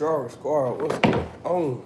Drawer Squad, what's going on?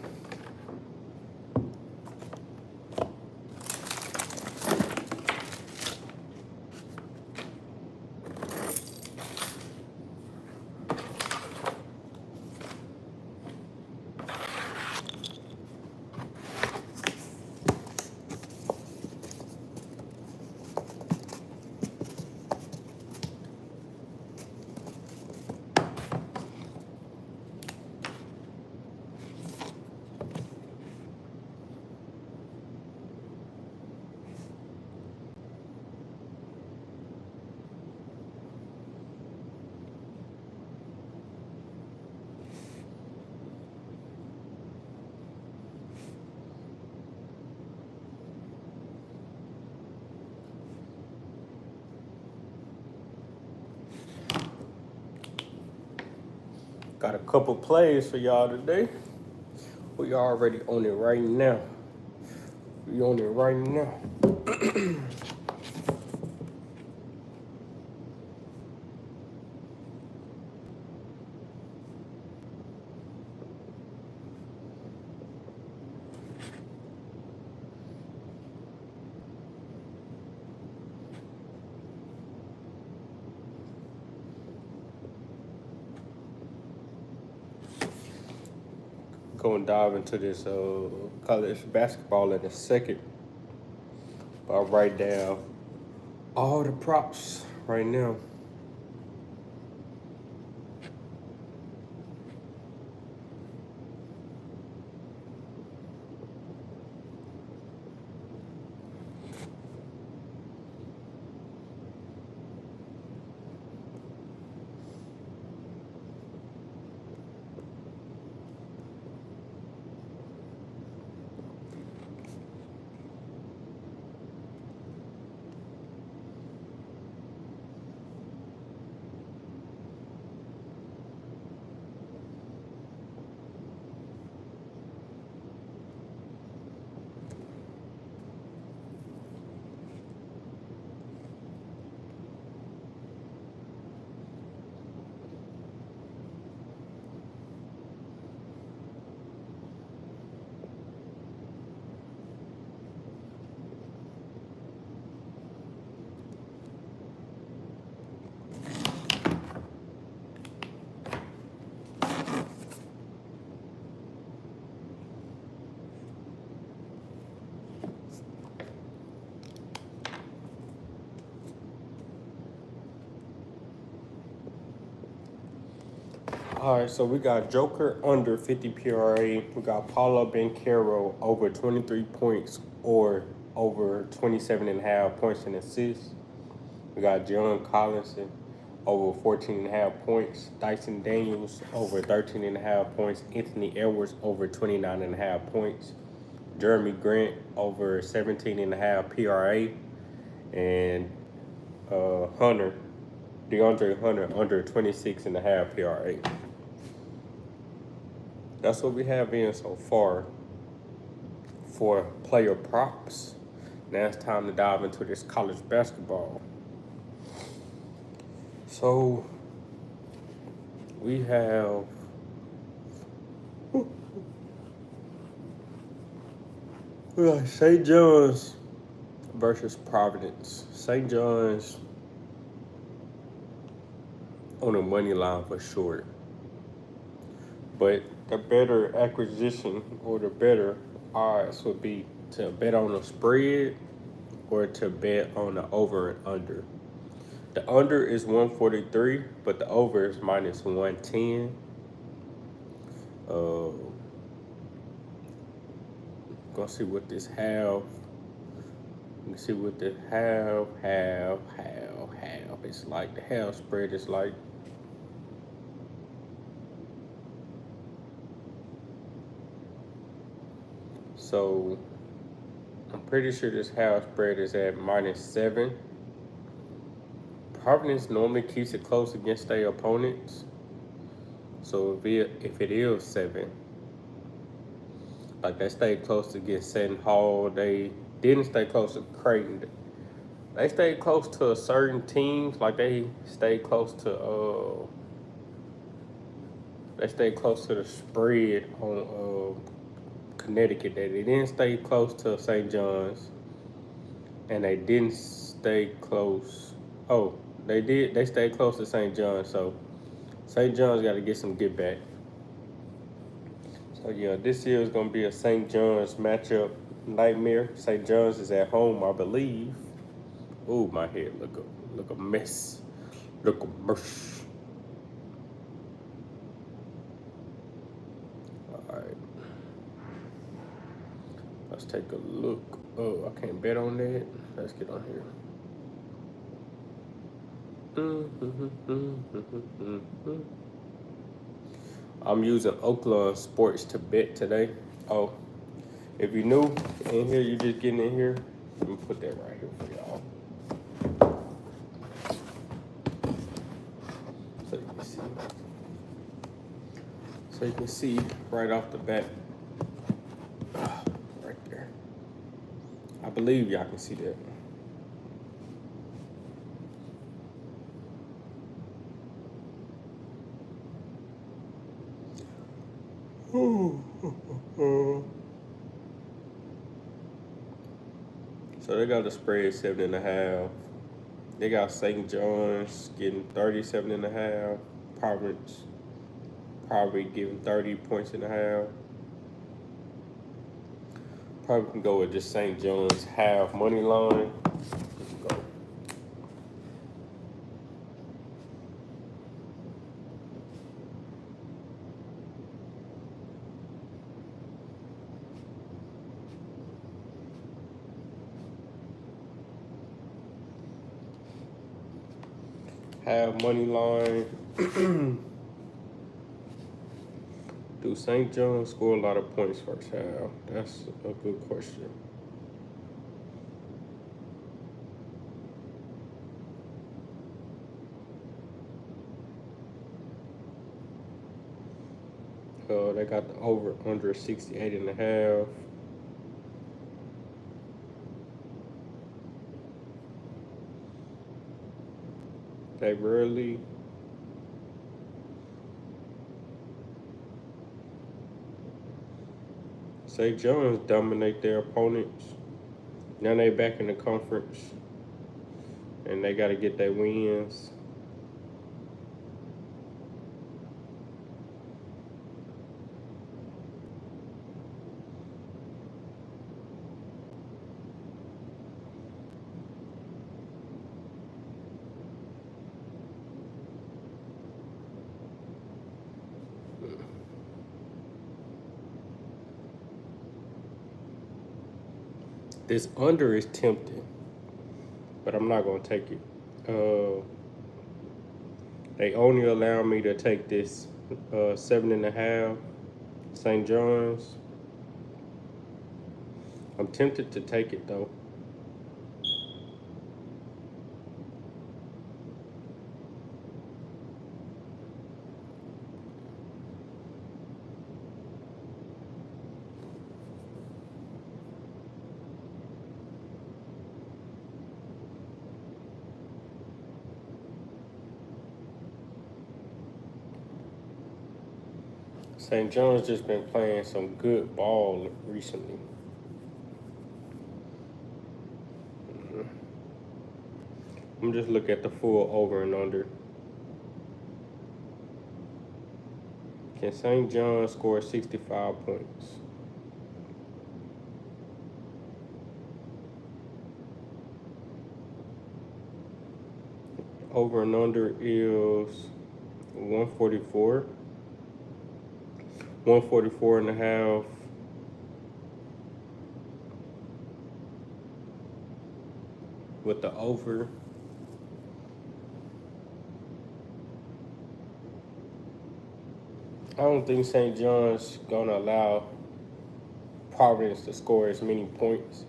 Got a couple plays for y'all today. We already on it right now. We on it right now. Gonna dive into this college basketball in a second. But I'll write down all the props right now. All right, so we got Joker under 50 PRA. We got Paulo Banchero over 23 points or over 27.5 points and assists. We got John Collinson over 14.5 points. Dyson Daniels over 13.5 points. Anthony Edwards over 29.5 points. Jeremy Grant over 17.5 PRA. And DeAndre Hunter under 26.5 PRA. That's what we have in so far for player props. Now it's time to dive into this college basketball. So we have St. John's versus Providence. St. John's on the money line for sure. But the better acquisition or the better odds would be to bet on a spread or to bet on the over and under. The under is 143, but the over is minus 110. Gonna see what this have. Let me see what the have. It's like the half spread is like. So I'm pretty sure this half spread is at -7. Providence normally keeps it close against their opponents. So if it is 7, like they stayed close against Seton Hall, they didn't stay close to Creighton. They stayed close to a certain teams, like they stayed close to They stayed close to the spread on Connecticut. They didn't stay close to St. John's, and they didn't stay close. Oh, they did. They stayed close to St. John's, so St. John's got to get some get back. So yeah, this year is gonna be a St. John's matchup nightmare. St. John's is at home, I believe. Ooh, my head look a mess. Look a mess. All right, let's take a look. Oh, I can't bet on that. Let's get on here. I'm using Oakland Sports to bet today. Oh, if you're new in here, you just getting in here. Let me put that right here for y'all, so you can see. So you can see right off the bat, right there. I believe y'all can see that. So they got the spread 7.5. They got St. John's getting 37.5. Providence probably giving 30 points and a half. Probably can go with just St. John's half money line. Go. Half money line. Do St. John's score a lot of points first half? That's a good question. They got the over under 68.5. They rarely St. John's dominate their opponents. Now they back in the conference, and they got to get their wins. This under is tempting, but I'm not going to take it. They only allow me to take this 7.5 St. John's. I'm tempted to take it though. St. John's just been playing some good ball recently. I'm just looking at the full over and under. Can St. John's score 65 points? Over and under is 144. 144.5. With the over. I don't think St. John's gonna allow Providence to score as many points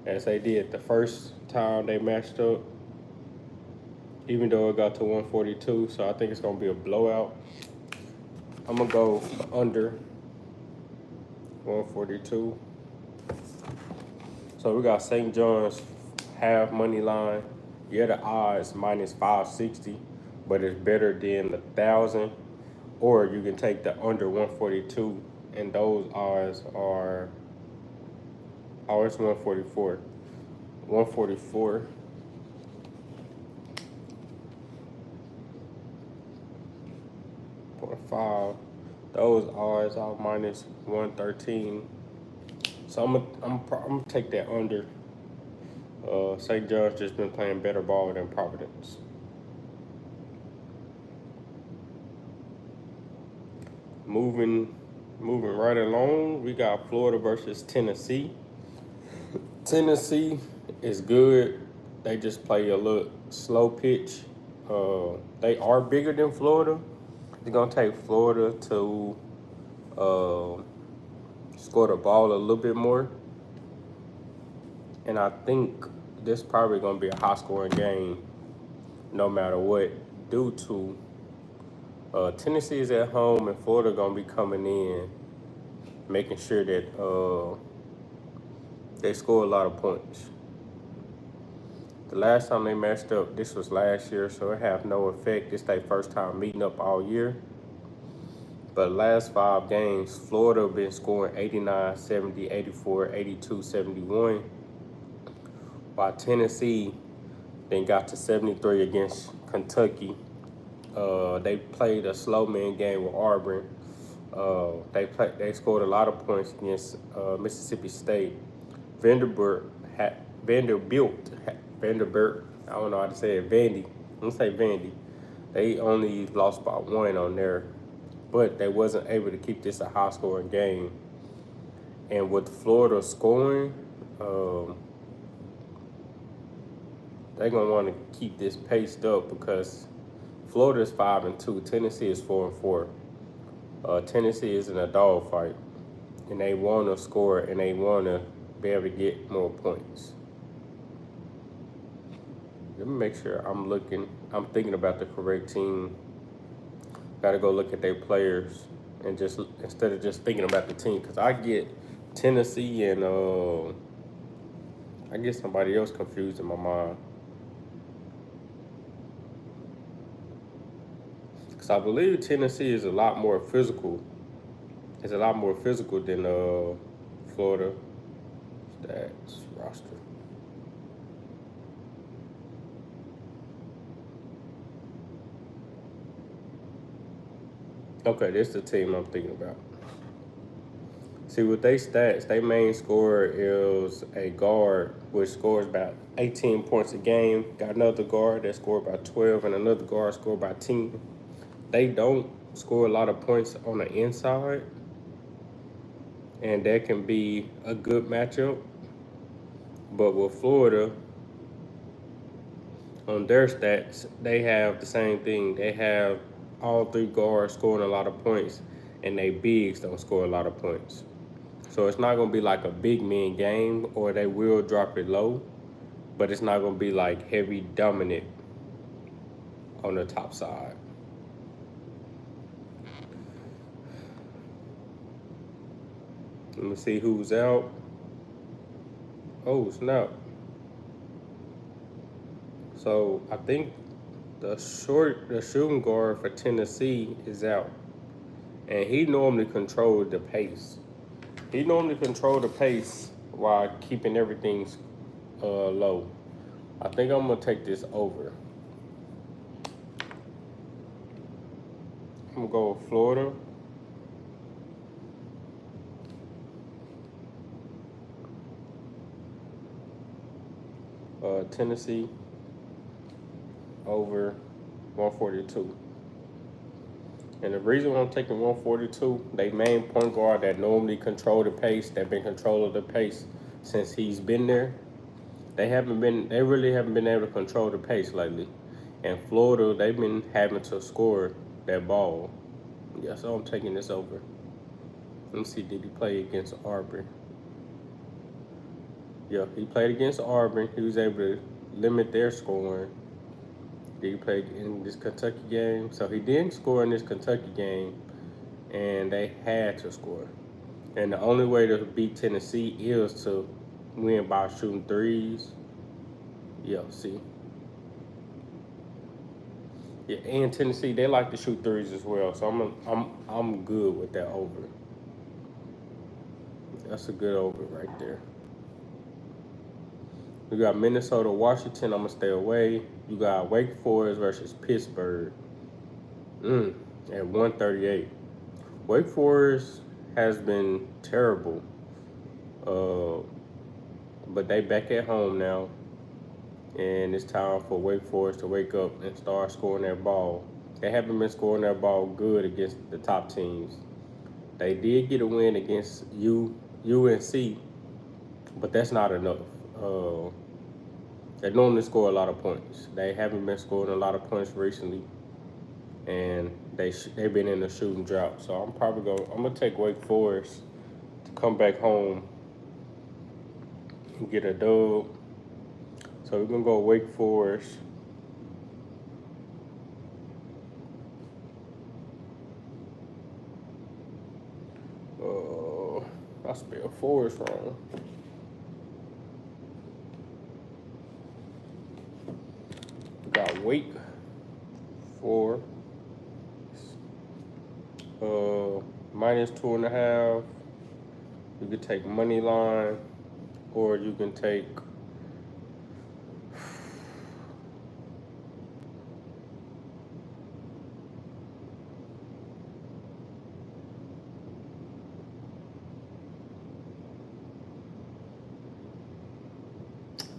as they did the first time they matched up, even though it got to 142. So I think it's gonna be a blowout. I'm gonna go under 142. So we got St. John's half money line. Yeah, the odds minus 560, but it's better than 1,000 or you can take the under 142, and those odds are, oh, it's 144. 144.5. Those odds are minus 113. So I'm gonna take that under. St. John's just been playing better ball than Providence. Moving right along, we got Florida versus Tennessee. Tennessee is good. They just play a little slow pitch. They are bigger than Florida. It's gonna take Florida to score the ball a little bit more, and I think this probably gonna be a high scoring game, no matter what, due to Tennessee is at home and Florida gonna be coming in, making sure that they score a lot of points. The last time they matched up, this was last year, so it have no effect. This their first time meeting up all year. But last 5 games, Florida been scoring 89, 70, 84, 82, 71. While Tennessee then got to 73 against Kentucky. They played a slow man game with Auburn. They scored a lot of points against Mississippi State. Vanderbilt. I don't know how to say it. Vandy. I'm gonna say Vandy. They only lost by 1 on there, but they wasn't able to keep this a high scoring game. And with Florida scoring, they're gonna want to keep this paced up because Florida is 5-2. Tennessee is 4-4. Tennessee is in a dogfight, and they want to score and they want to be able to get more points. Let me make sure I'm thinking about the correct team. Got to go look at their players and just instead of just thinking about the team, because I get Tennessee and I get somebody else confused in my mind. Because I believe Tennessee is a lot more physical. It's a lot more physical than Florida. Stats roster. Okay, this is the team I'm thinking about. See, with their stats, their main scorer is a guard, which scores about 18 points a game. Got another guard that scored about 12, and another guard scored about 10. They don't score a lot of points on the inside, and that can be a good matchup. But with Florida, on their stats, they have the same thing. They have all 3 guards scoring a lot of points, and they bigs don't score a lot of points. So it's not going to be like a big man game, or they will drop it low, but it's not going to be like heavy dominant on the top side. Let me see who's out. Oh, snap. So I think the shooting guard for Tennessee is out. And he normally controlled the pace. He normally controlled the pace while keeping everything low. I think I'm going to take this over. I'm going to go with Florida. Tennessee over 142. And the reason why I'm taking 142, they main point guard that normally control the pace, that been controlling the pace since he's been there. They really haven't been able to control the pace lately. And Florida, they've been having to score that ball. Yeah, so I'm taking this over. Let me see, did he play against Auburn? Yeah, he played against Auburn. He was able to limit their scoring. Did he play in this Kentucky game? So he didn't score in this Kentucky game, and they had to score. And the only way to beat Tennessee is to win by shooting threes. Yeah, see. Yeah, and Tennessee, they like to shoot threes as well. So I'm good with that over. That's a good over right there. You got Minnesota, Washington. I'm gonna stay away. You got Wake Forest versus Pittsburgh. At 138. Wake Forest has been terrible, uh, but they back at home now, and it's time for Wake Forest to wake up and start scoring their ball. They haven't been scoring their ball good against the top teams. They did get a win against UNC, but that's not enough. Uh, they normally score a lot of points. They haven't been scoring a lot of points recently, and they've been in a shooting drought. So I'm gonna take Wake Forest to come back home and get a dub. So we're gonna go Wake Forest. I spelled Forest wrong. We got Wake Forest. -2.5. You could take money line, or you can take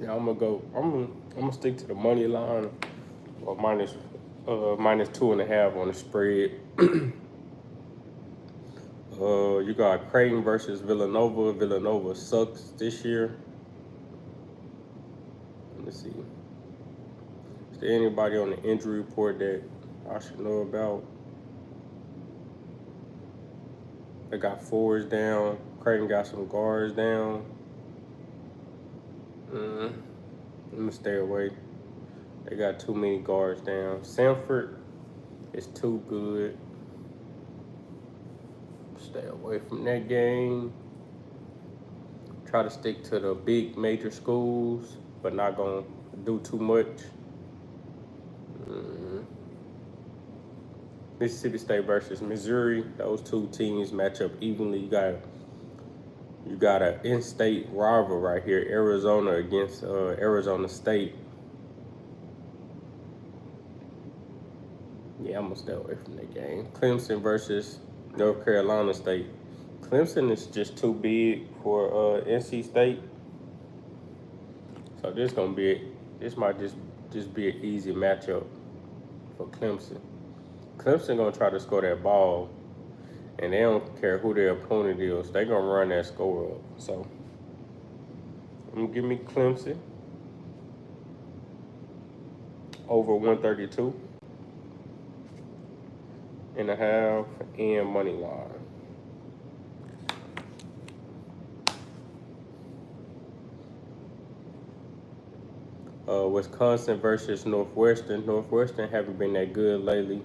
yeah. I'm gonna stick to the money line, or -2.5 on the spread. You got Creighton versus Villanova. Villanova sucks this year. Let me see. Is there anybody on the injury report that I should know about? They got forwards down. Creighton got some guards down. Let me stay away. They got too many guards down. Sanford is too good. Stay away from that game. Try to stick to the big major schools, but not gonna do too much. Mississippi State versus Missouri. Those two teams match up evenly. You got an in-state rival right here, Arizona against Arizona State. Yeah, I'm gonna stay away from that game. Clemson versus North Carolina State. Clemson is just too big for NC State. So this might just be an easy matchup for Clemson. Clemson gonna try to score that ball, and they don't care who their opponent is. They gonna run that score up. So I'm gonna give me Clemson over 132.5 and money line. Wisconsin versus Northwestern. Northwestern haven't been that good lately.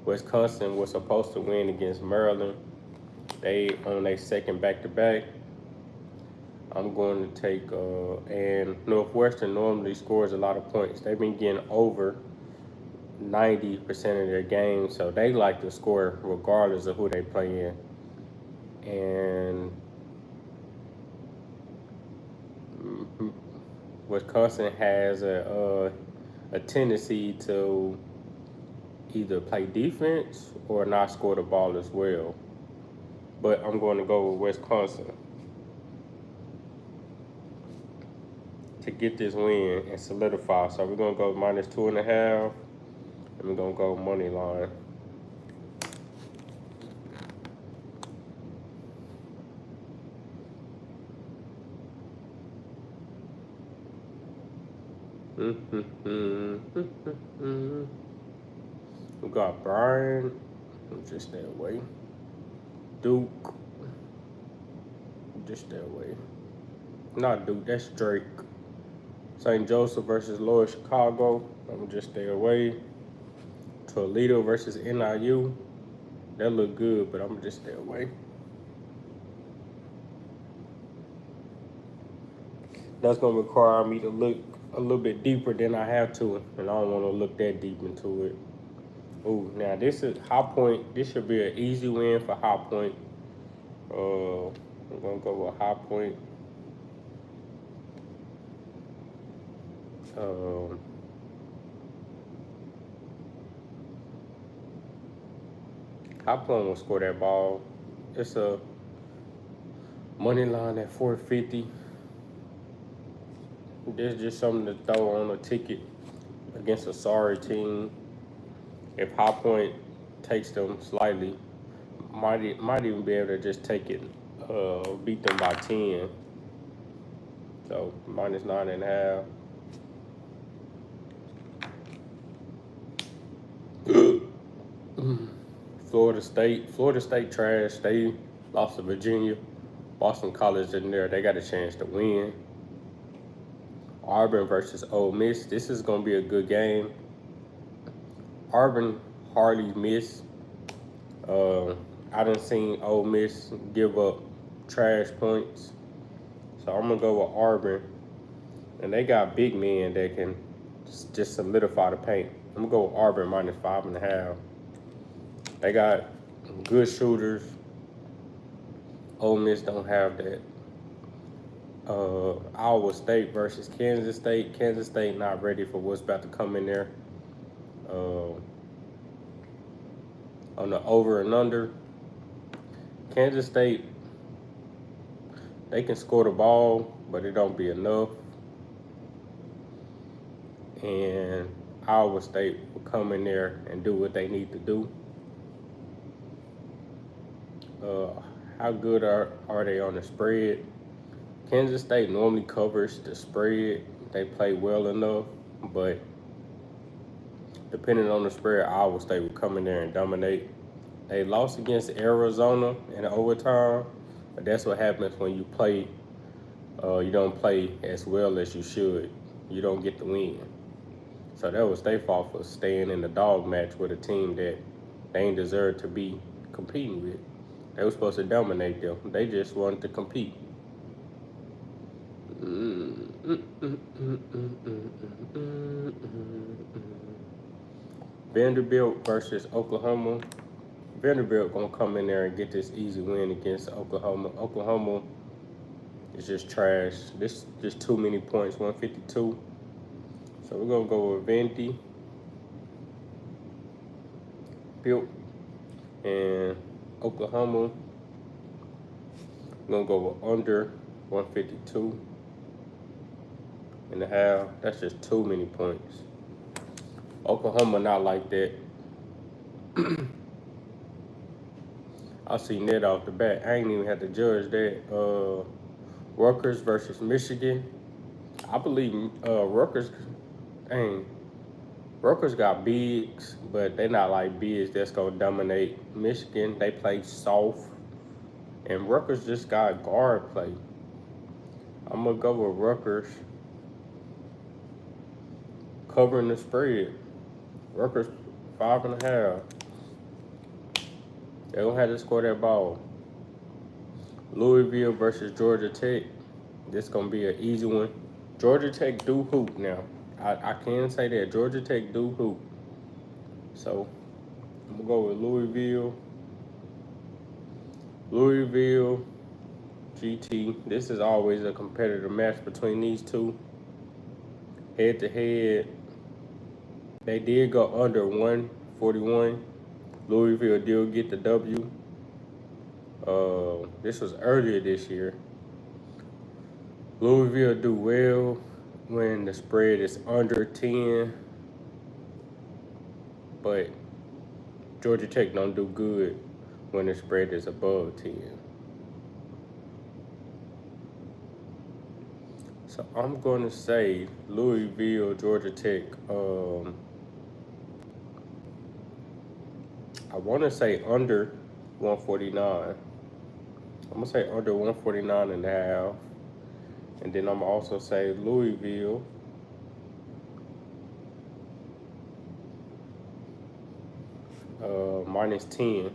Wisconsin was supposed to win against Maryland. They on their second back-to-back. I'm going to take, and Northwestern normally scores a lot of points. They've been getting over 90% of their games, so they like to score regardless of who they play in. And Wisconsin has a tendency to either play defense or not score the ball as well. But I'm going to go with Wisconsin to get this win and solidify. So we're going to go -2.5, and we're going to go money line. We got Brian. Just stay away. Duke. Just stay away. Not Duke, that's Drake. St. Joseph versus Loyola Chicago. I'm gonna just stay away. Toledo versus NIU. That look good, but I'm gonna just stay away. That's gonna require me to look a little bit deeper than I have to, and I don't want to look that deep into it. Ooh, now this is High Point. This should be an easy win for High Point. I'm gonna go with High Point. Um, High Point will score that ball. It's a money line at 450. There's just something to throw on a ticket against a sorry team. If High Point takes them slightly, might even be able to just take it, beat them by 10. So minus 9.5. Florida State trash. They lost to Virginia. Boston College in there. They got a chance to win. Auburn versus Ole Miss. This is gonna be a good game. Auburn hardly miss. I done seen Ole Miss give up trash points. So I'm gonna go with Auburn. And they got big men that can just solidify the paint. I'm gonna go with Auburn minus 5.5. They got good shooters. Ole Miss don't have that. Iowa State versus Kansas State. Kansas State not ready for what's about to come in there. On the over and under, Kansas State, they can score the ball, but it don't be enough. And Iowa State will come in there and do what they need to do. How good are they on the spread? Kansas State normally covers the spread. They play well enough, but depending on the spread, Iowa State will come in there and dominate. They lost against Arizona in overtime, but that's what happens when you play. You don't play as well as you should. You don't get the win. So that was their fault for staying in the dog match with a team that they ain't deserve to be competing with. They were supposed to dominate them. They just wanted to compete. Vanderbilt versus Oklahoma. Vanderbilt gonna come in there and get this easy win against Oklahoma. Oklahoma is just trash. This just too many points, 152. So we're gonna go with Vandy, Built, and Oklahoma. We're gonna go with under 152.5. That's just too many points. Oklahoma not like that. I seen that off the bat. I ain't even had to judge that. Rutgers versus Michigan. I believe Rutgers got bigs, but they're not like bigs that's gonna dominate. Michigan, they play soft, and Rutgers just got guard play. I'm gonna go with Rutgers covering the spread. Rutgers 5.5. They don't have to score that ball. Louisville versus Georgia Tech. This gonna be an easy one. Georgia Tech do hoop now. I can say that. Georgia Tech do hoop. So I'm gonna go with Louisville. Louisville, GT. This is always a competitive match between these two. Head to head. They did go under 141. Louisville did get the W. This was earlier this year. Louisville do well when the spread is under 10, but Georgia Tech don't do good when the spread is above 10. So I'm going to say Louisville, Georgia Tech. I want to say under 149. I'm going to say under 149.5. And then I'm also say Louisville minus 10.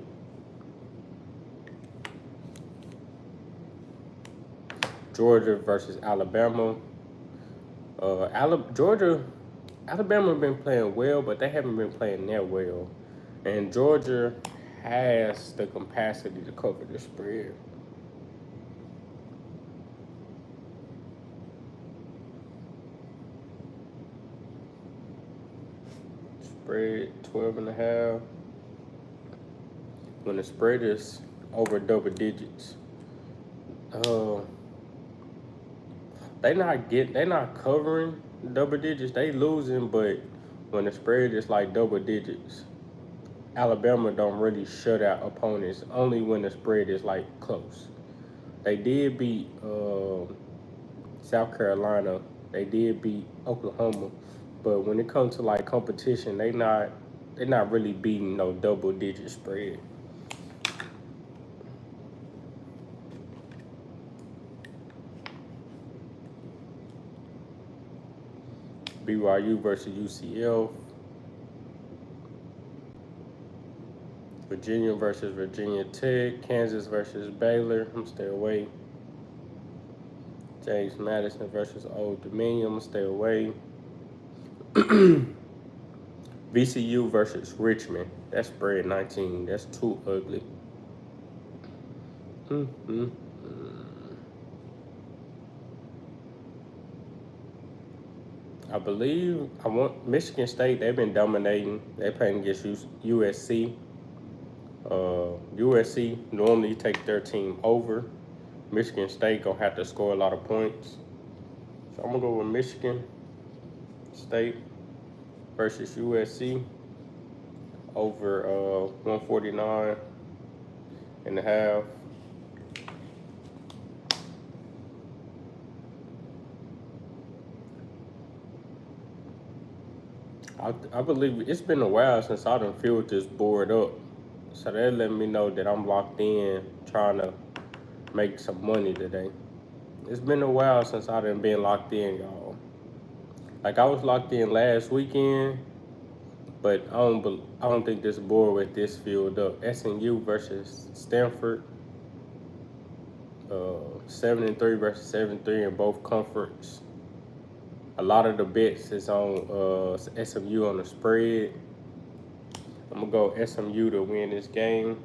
Georgia versus Alabama. Alabama been playing well, but they haven't been playing that well. And Georgia has the capacity to cover the spread. Spread 12.5. When the spread is over double digits, uh, they not covering double digits. They losing, but when the spread is like double digits, Alabama don't really shut out opponents. Only when the spread is like close. They did beat South Carolina. They did beat Oklahoma, but when it comes to like competition, they not really beating no double digit spread. BYU versus UCF, Virginia versus Virginia Tech, Kansas versus Baylor. I'm stay away. James Madison versus Old Dominion. I'm stay away. VCU versus Richmond. That's spread 19. That's too ugly. Mm-hmm. I want Michigan State. They've been dominating. They're playing against USC. USC normally take their team over. Michigan State gonna have to score a lot of points. So I'm gonna go with Michigan State versus USC over 149 and a half. I believe it's been a while since I done filled this board up. So that let me know that I'm locked in trying to make some money today. It's been a while since I done been locked in, y'all. Like I was locked in last weekend, but I don't think this board with this filled up. SMU versus Stanford, 7-3 versus 7-3 in both conference. A lot of the bets is on SMU on the spread. I'm gonna go SMU to win this game.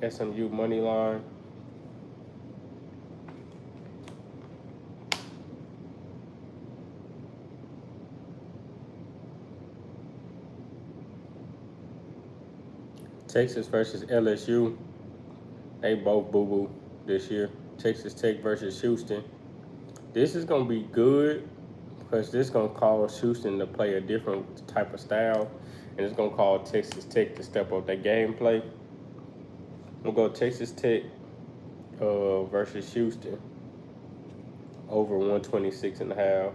SMU money line. Texas versus LSU. They both boo-boo this year. Texas Tech versus Houston. This is going to be good because this is going to cause Houston to play a different type of style. And it's going to cause Texas Tech to step up their gameplay. We'll go Texas Tech versus Houston over 126.5.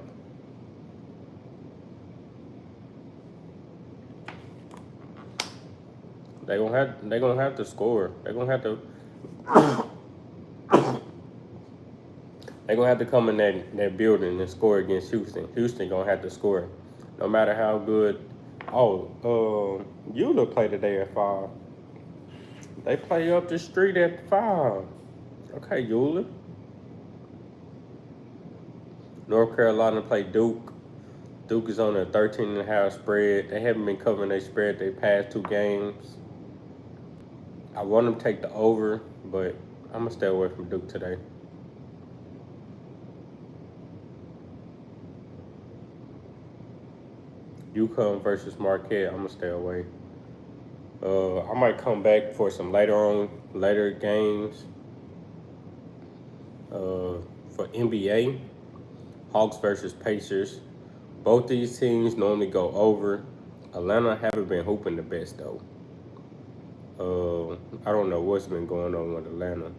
They're gonna have to score. They're gonna have to come in that building and score against Houston. Houston gonna have to score, no matter how good. Oh, Eula play today at 5. They play up the street at 5. Okay, Eula. North Carolina play Duke. Duke is on a 13.5 spread. They haven't been covering their spread their past 2 games. I want them to take the over, but I'm gonna stay away from Duke today. UConn versus Marquette, I'm gonna stay away. I might come back for some later games. For NBA, Hawks versus Pacers. Both these teams normally go over. Atlanta haven't been hooping the best though. I don't know what's been going on with Atlanta.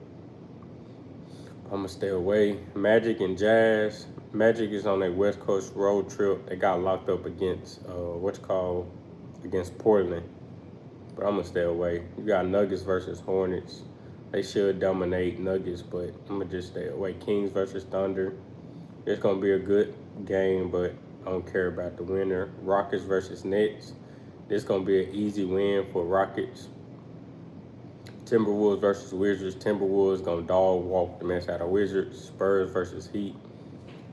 I'm gonna stay away. Magic and Jazz. Magic is on a West Coast road trip. They got locked up against against Portland. But I'm gonna stay away. You got Nuggets versus Hornets. They should dominate Nuggets, but I'm gonna just stay away. Kings versus Thunder. It's gonna be a good game, but I don't care about the winner. Rockets versus Nets. This gonna be an easy win for Rockets. Timberwolves versus Wizards. Timberwolves gonna dog walk the mess out of Wizards. Spurs versus Heat.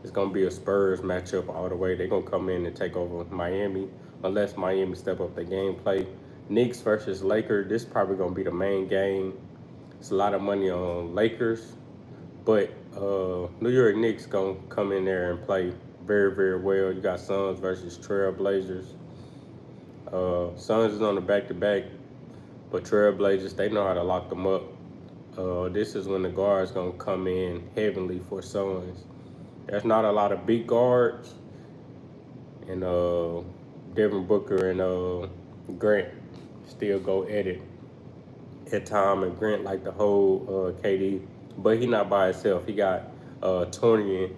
It's gonna be a Spurs matchup all the way. They're gonna come in and take over Miami. unless Miami step up their gameplay. Knicks versus Lakers. This probably gonna be the main game. It's a lot of money on Lakers, but New York Knicks gonna come in there and play very, very well. You got Suns versus Trailblazers. Suns is on the back-to-back, but Trailblazers, they know how to lock them up. This is when the guards gonna come in heavily for Suns. There's not a lot of big guards, and Devin Booker and Grant still go at it at time, and Grant like the whole KD, but he not by himself. He got Tony in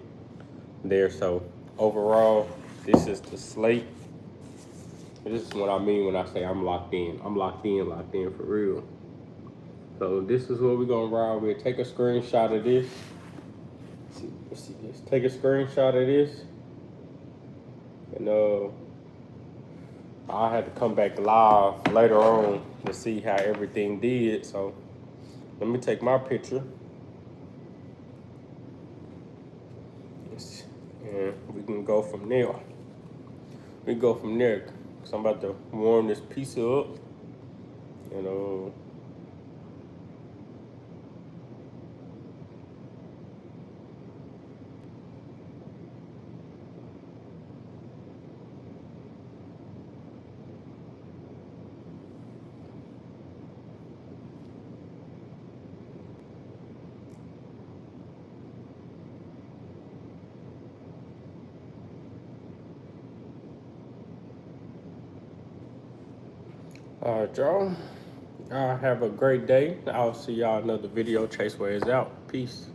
there. So overall, this is the slate. This is what I mean when I say I'm locked in. I'm locked in for real. So this is what we're gonna ride with. Take a screenshot of this. Let's see this. Take a screenshot of this, and I'll have to come back live later on to see how everything did. So let me take my picture, and we can go from there. So I'm about to warm this pizza up, and all right, y'all. Y'all have a great day. I'll see y'all another video. Chase Ways out. Peace.